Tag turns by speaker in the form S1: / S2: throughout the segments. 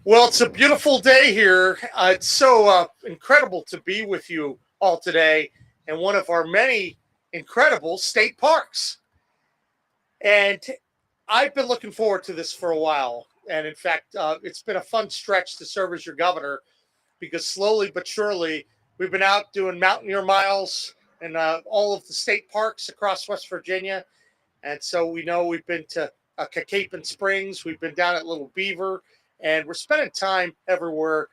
S1: Well, it's a beautiful day here. It's so incredible to be with you all today in one of our many incredible state parks. And I've been looking forward to this for a while. And in fact, it's been a fun stretch to serve as your governor because slowly but surely we've been out doing mountaineer miles in all of the state parks across West Virginia. And so we know we've been to Cacapen Springs, we've been down at Little Beaver, and we're spending time everywhere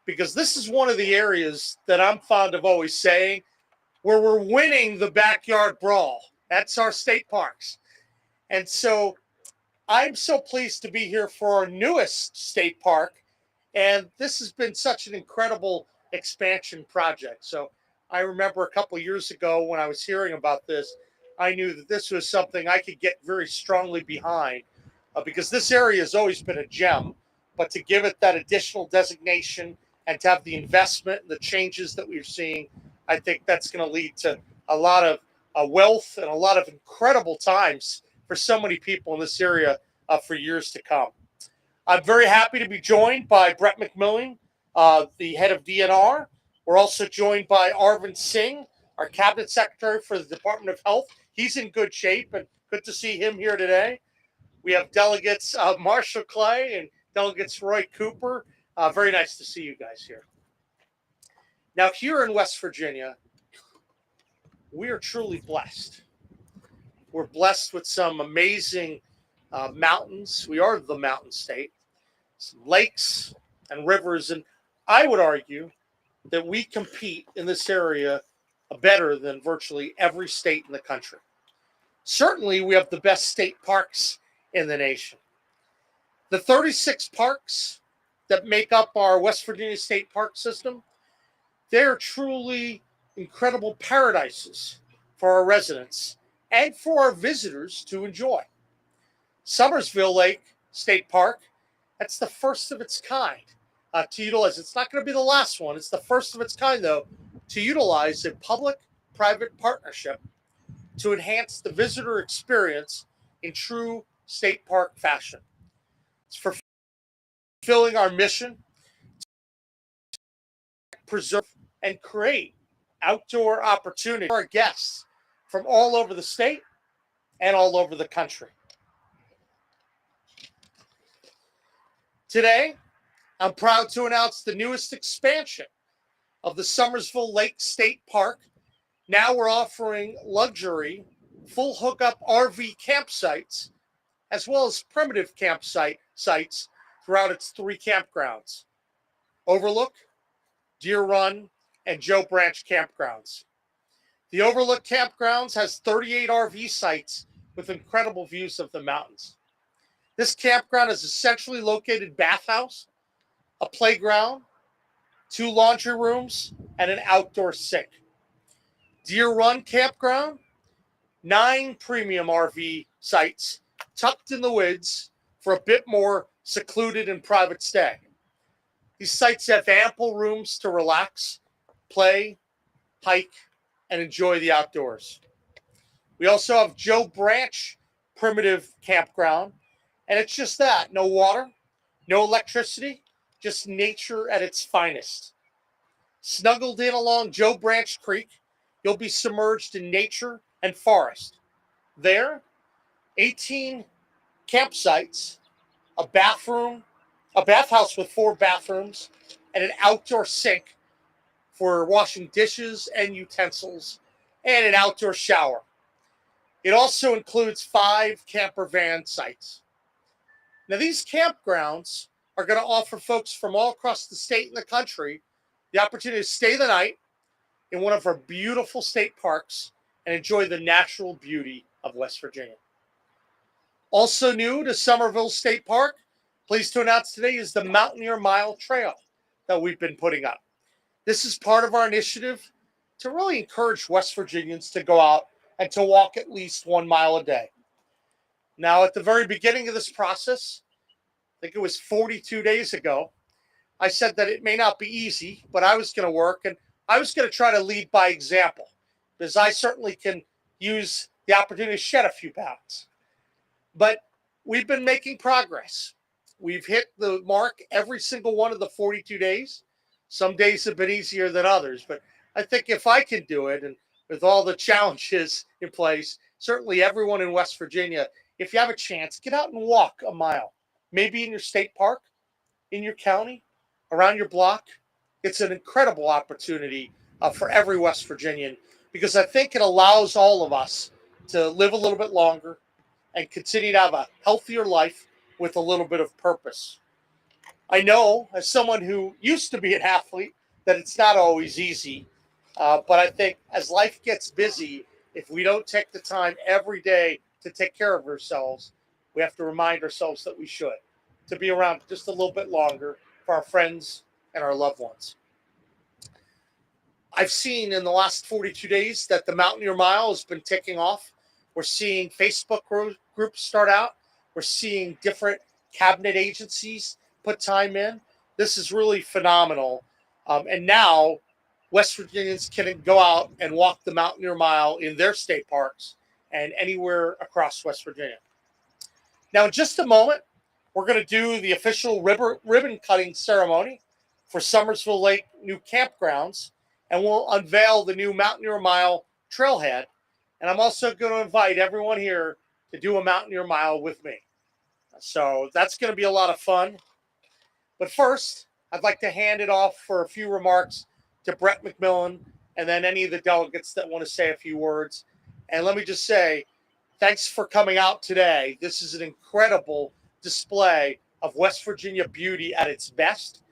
S1: because this is one of the areas that I'm fond of always saying where we're winning the backyard brawl. That's our state parks. And so I'm so pleased to be here for our newest state park. And this has been such an incredible expansion project. So I remember a couple of years ago when I was hearing about this, I knew that this was something I could get very strongly behind because this area has always been a gem. But to give it that additional designation and to have the investment and the changes that we're seeing, I think that's going to lead to a lot of wealth and a lot of incredible times for so many people in this area for years to come. I'm very happy to be joined by Brett McMillan, the head of DNR. We're also joined by Arvind Singh, our cabinet secretary for the Department of Health. He's in good shape, and good to see him here today. We have delegates Marshall Clay and delegates Roy Cooper. Very nice to see you guys here. Now, here in West Virginia, we are truly blessed. We're blessed with some amazing mountains. We are the mountain state, some lakes and rivers. And I would argue that we compete in this area better than virtually every state in the country. Certainly, we have the best state parks in the nation. The 36 parks that make up our West Virginia state park system, they're truly incredible paradises for our residents and for our visitors to enjoy. Summersville Lake State Park, that's the first of its kind to utilize. It's not going to be the last one. It's the first of its kind, though, to utilize a public-private partnership to enhance the visitor experience in true state park fashion. It's fulfilling our mission to preserve and create outdoor opportunities for our guests from all over the state and all over the country. Today, I'm proud to announce the newest expansion of the Summersville Lake State Park. Now we're offering luxury, full hookup RV campsites, as well as primitive sites throughout its three campgrounds: Overlook, Deer Run, and Joe Branch campgrounds. The Overlook campgrounds has 38 RV sites with incredible views of the mountains. This campground is a centrally located bathhouse, a playground, 2 laundry rooms, and an outdoor sink. Deer Run campground, 9 premium RV sites tucked in the woods for a bit more secluded and private stay. These sites have ample rooms to relax, play, hike, and enjoy the outdoors. We also have Joe Branch Primitive Campground, and it's just that: no water, no electricity, just nature at its finest. Snuggled in along Joe Branch Creek, you'll be submerged in nature and forest. There, 18 campsites, a bathroom, a bathhouse with 4 bathrooms, and an outdoor sink for washing dishes and utensils, and an outdoor shower. It also includes 5 camper van sites. Now, these campgrounds are going to offer folks from all across the state and the country the opportunity to stay the night in one of our beautiful state parks and enjoy the natural beauty of West Virginia. Also new to Somerville State Park, pleased to announce today, is the Mountaineer Mile Trail that we've been putting up. This is part of our initiative to really encourage West Virginians to go out and to walk at least 1 mile a day. Now, at the very beginning of this process, I think it was 42 days ago, I said that it may not be easy, but I was going to work and I was going to try to lead by example, because I certainly can use the opportunity to shed a few pounds. But we've been making progress. we've hit the mark every single one of the 42 days. Some days have been easier than others, but I think if I can do it, and with all the challenges in place, certainly everyone in West Virginia, if you have a chance, get out and walk a mile, maybe in your state park, in your county, around your block. It's an incredible opportunity for every West Virginian, because I think it allows all of us to live a little bit longer and continue to have a healthier life with a little bit of purpose. I know, as someone who used to be an athlete, that it's not always easy. But I think as life gets busy, if we don't take the time every day to take care of ourselves, we have to remind ourselves that we should, to be around just a little bit longer for our friends and our loved ones. I've seen in the last 42 days that the Mountaineer Mile has been taking off. We're seeing Facebook groups start out. We're seeing different cabinet agencies put time in. This is really phenomenal. And now West Virginians can go out and walk the Mountaineer Mile in their state parks and anywhere across West Virginia. Now, in just a moment, we're going to do the official ribbon cutting ceremony for Summersville Lake new campgrounds, and we'll unveil the new Mountaineer Mile trailhead. And I'm also going to invite everyone here to do a Mountaineer Mile with me. So that's going to be a lot of fun. But first, I'd like to hand it off for a few remarks to Brett McMillan, and then any of the delegates that want to say a few words. And let me just say, thanks for coming out today. This is an incredible display of West Virginia beauty at its best.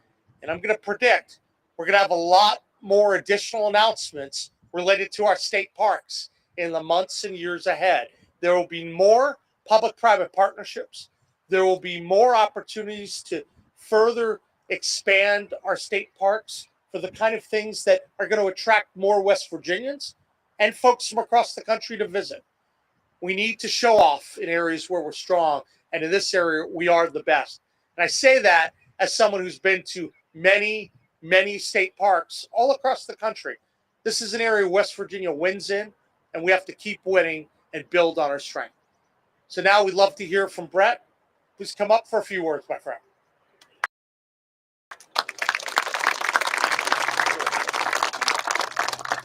S1: And I'm going to predict we're going to have a lot more additional announcements related to our state parks in the months and years ahead. There will be more public-private partnerships. There will be more opportunities to further expand our state parks for the kind of things that are going to attract more West Virginians and folks from across the country to visit. We need to show off in areas where we're strong, and in this area, we are the best. And I say that as someone who's been to many, many state parks all across the country. This is an area West Virginia wins in, and we have to keep winning and build on our strength. So now we'd love to hear from Brett. Please come up for a few words, my friend.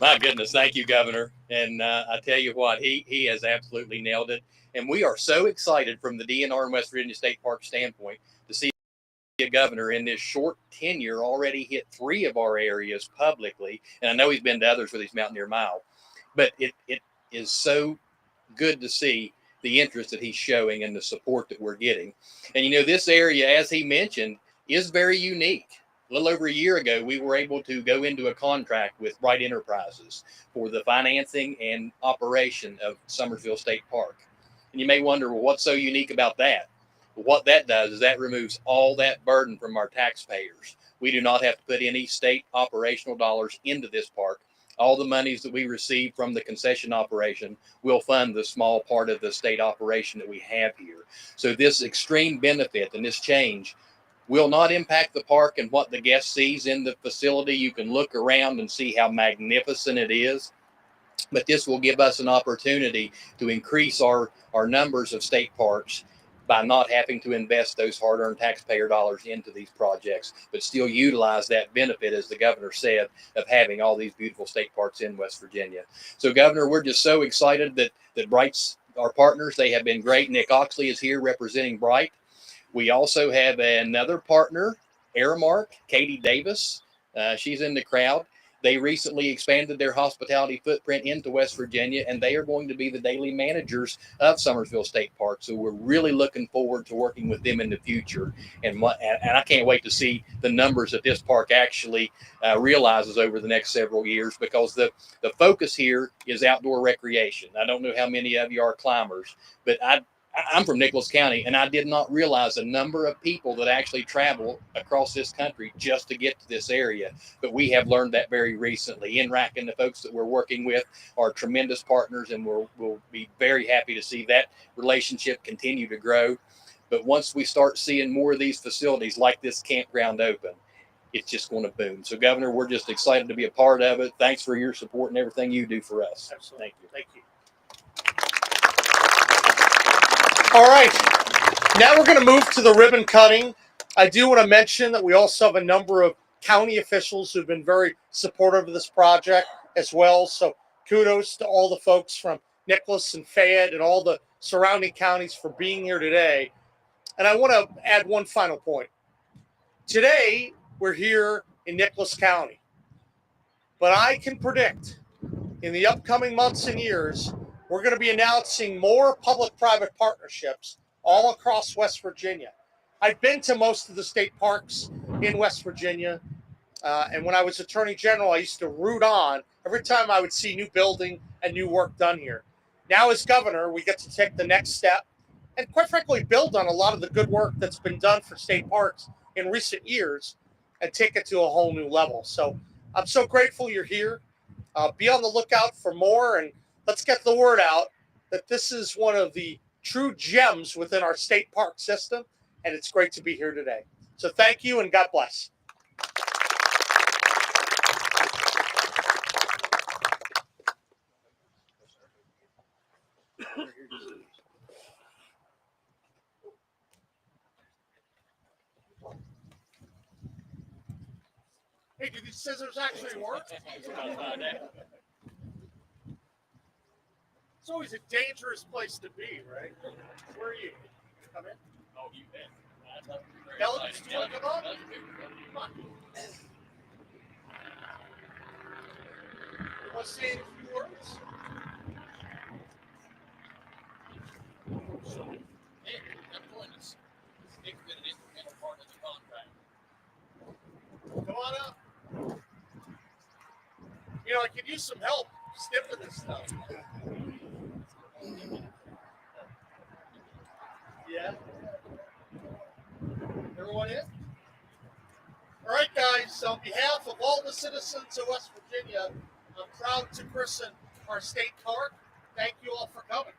S2: My goodness, thank you, Governor. And I tell you what, he has absolutely nailed it. And we are so excited from the DNR and West Virginia State Park standpoint to see a governor in this short tenure already hit 3 of our areas publicly. And I know he's been to others with his Mountaineer Mile. But it is so good to see the interest that he's showing and the support that we're getting. And, you know, this area, as he mentioned, is very unique. A little over a year ago, we were able to go into a contract with Bright Enterprises for the financing and operation of Summersville State Park. And you may wonder, well, what's so unique about that? Well, what that does is that removes all that burden from our taxpayers. We do not have to put any state operational dollars into this park. All the monies that we receive from the concession operation will fund the small part of the state operation that we have here. So this extreme benefit and this change will not impact the park and what the guest sees in the facility. You can look around and see how magnificent it is. But this will give us an opportunity to increase our numbers of state parks by not having to invest those hard-earned taxpayer dollars into these projects, but still utilize that benefit, as the governor said, of having all these beautiful state parks in West Virginia. So, Governor, we're just so excited that Bright's our partners. They have been great. Nick Oxley is here representing Bright. We also have another partner, Aramark, Katie Davis. She's in the crowd. They recently expanded their hospitality footprint into West Virginia, and they are going to be the daily managers of Summersville State Park. So we're really looking forward to working with them in the future. And I can't wait to see the numbers that this park actually realizes over the next several years, because the focus here is outdoor recreation. I don't know how many of you are climbers, but I'm from Nicholas County, and I did not realize the number of people that actually travel across this country just to get to this area. But we have learned that very recently. NRAC and the folks that we're working with are tremendous partners, and we'll be very happy to see that relationship continue to grow. But once we start seeing more of these facilities like this campground open, it's just going to boom. So, Governor, we're just excited to be a part of it. Thanks for your support and everything you do for us.
S1: Absolutely. Thank you. All right. Now we're going to move to the ribbon cutting. I do want to mention that we also have a number of county officials who've been very supportive of this project as well. So kudos to all the folks from Nicholas and Fayette and all the surrounding counties for being here today. And I want to add one final point. Today, we're here in Nicholas County, but I can predict in the upcoming months and years, we're going to be announcing more public-private partnerships all across West Virginia. I've been to most of the state parks in West Virginia, and when I was Attorney General, I used to root on every time I would see new building and new work done here. Now, as governor, we get to take the next step and, quite frankly, build on a lot of the good work that's been done for state parks in recent years and take it to a whole new level. So I'm so grateful you're here. Be on the lookout for more, and let's get the word out that this is one of the true gems within our state park system, and it's great to be here today. So thank you, and God bless. Hey, do these scissors actually work? It's always a dangerous place to be, right? Where are you? Come in.
S2: Oh, you bet.
S1: Elephants, do you want to come on? Come on. You want to say a few words? Come on up. You know, I could use some help snipping this stuff. Yeah. Everyone in? All right, guys. On behalf of all the citizens of West Virginia, I'm proud to christen our state park. Thank you all for coming.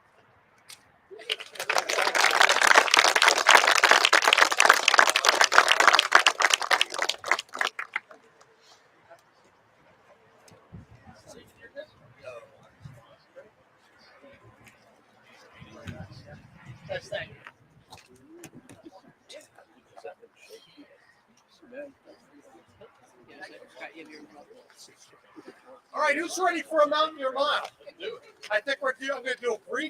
S1: Guys, thank you. All right, who's ready for a mountain your mile? I think I'm going to do a brief